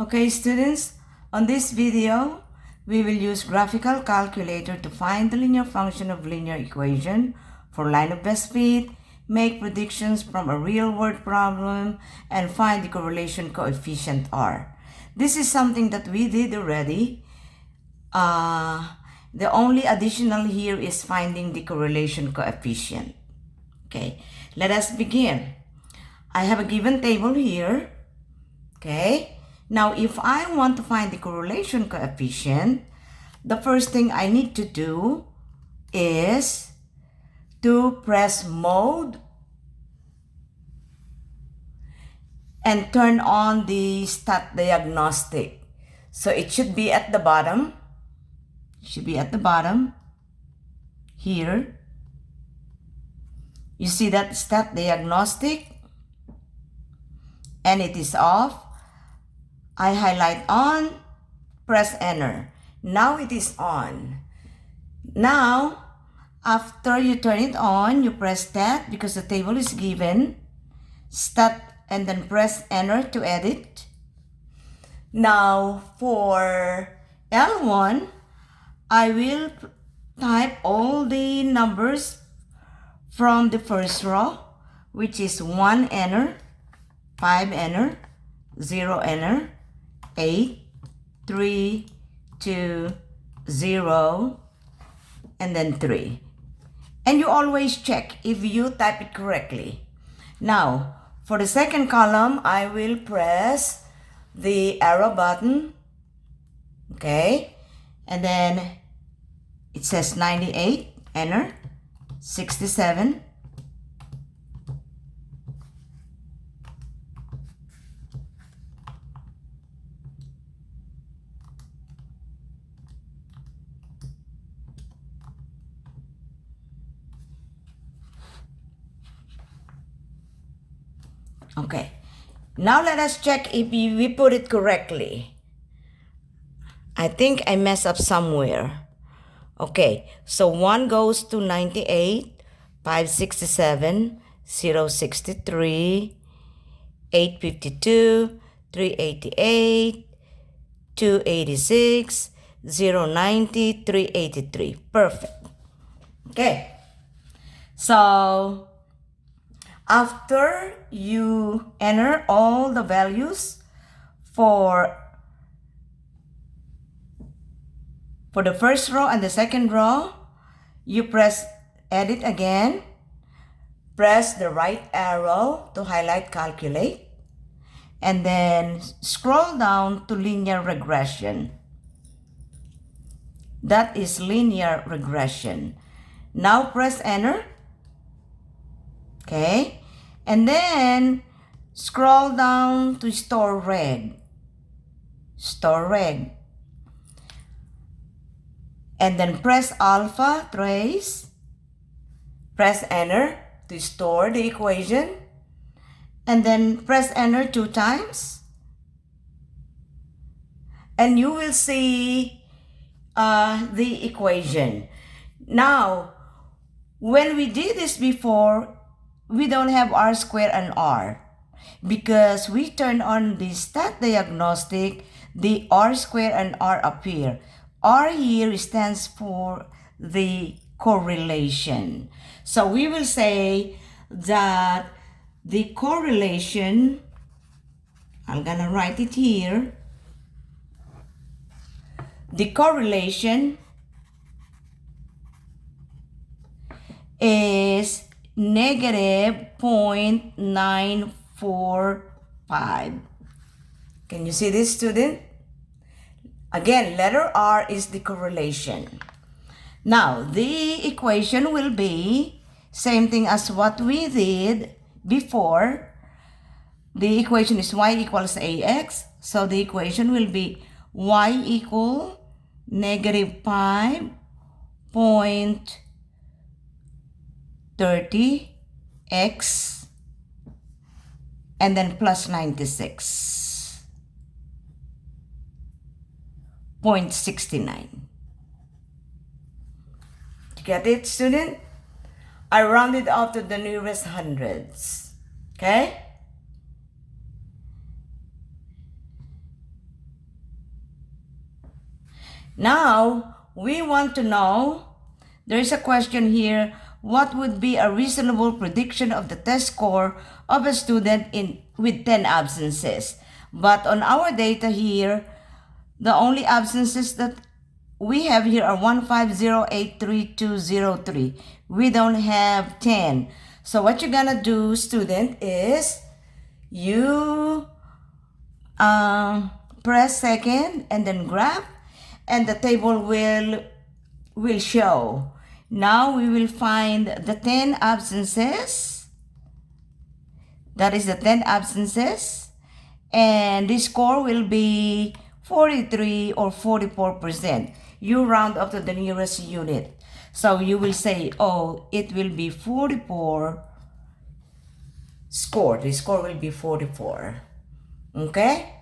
Okay, students, on this video, we will use graphical calculator to find the linear function of linear equation for line of best fit, make predictions from a real-world problem, and find the correlation coefficient R. This is something that we did already. The only additional here is finding the correlation coefficient. Okay, let us begin. I have a given table here. Okay. Now, if I want to find the correlation coefficient, the first thing I need to do is to press mode and turn on the stat diagnostic. So it should be at the bottom. It should be at the bottom here. You see that stat diagnostic, and it is off. I highlight on, press enter. Now it is on. Now, after you turn it on, you press stat because the table is given. Stat and then press enter to edit. Now, for L1, I will type all the numbers from the first row, which is 1 enter, 5 enter, 0 enter, 8, 3, 2, 0, and then 3. And you always check if you type it correctly. Now, for the second column, I will press the arrow button. Okay. And then it says 98, enter, 67, okay. Now let us check if we put it correctly. I think I messed up somewhere. Okay, so 1 goes to 98, 567, 063, 852, 388, 286, 090, 383. Perfect. Okay. So, after you enter all the values for the first row and the second row, you press edit again, press the right arrow to highlight calculate, and then scroll down to linear regression. That is linear regression. Now press enter. Okay, and then scroll down to store reg. Store reg. And then press alpha trace. Press enter to store the equation. And then press enter 2 times. And you will see the equation. Now, when we did this before, we don't have R squared and R. Because we turn on the stat diagnostic, the R squared and R appear. R here stands for the correlation. So we will say that the correlation, I'm gonna write it here, the correlation is negative 0.945. Can you see this, student? Again, letter R is the correlation. Now, the equation will be same thing as what we did before. The equation is y equals ax. So the equation will be y equal negative 5.30 x and then plus 96.69. Get it, student? I rounded out to the nearest hundreds. Okay? Now, we want to know, there's a question here, what would be a reasonable prediction of the test score of a student with 10 absences? But on our data here, the only absences that we have here are 1508203. We don't have 10. So what you're gonna do, student, is you press second and then graph, and the table will show. Now we will find the 10 absences. That is the 10 absences. And the score will be 43 or 44%. You round up to the nearest unit. So you will say, oh, it will be 44 score. The score will be 44. Okay?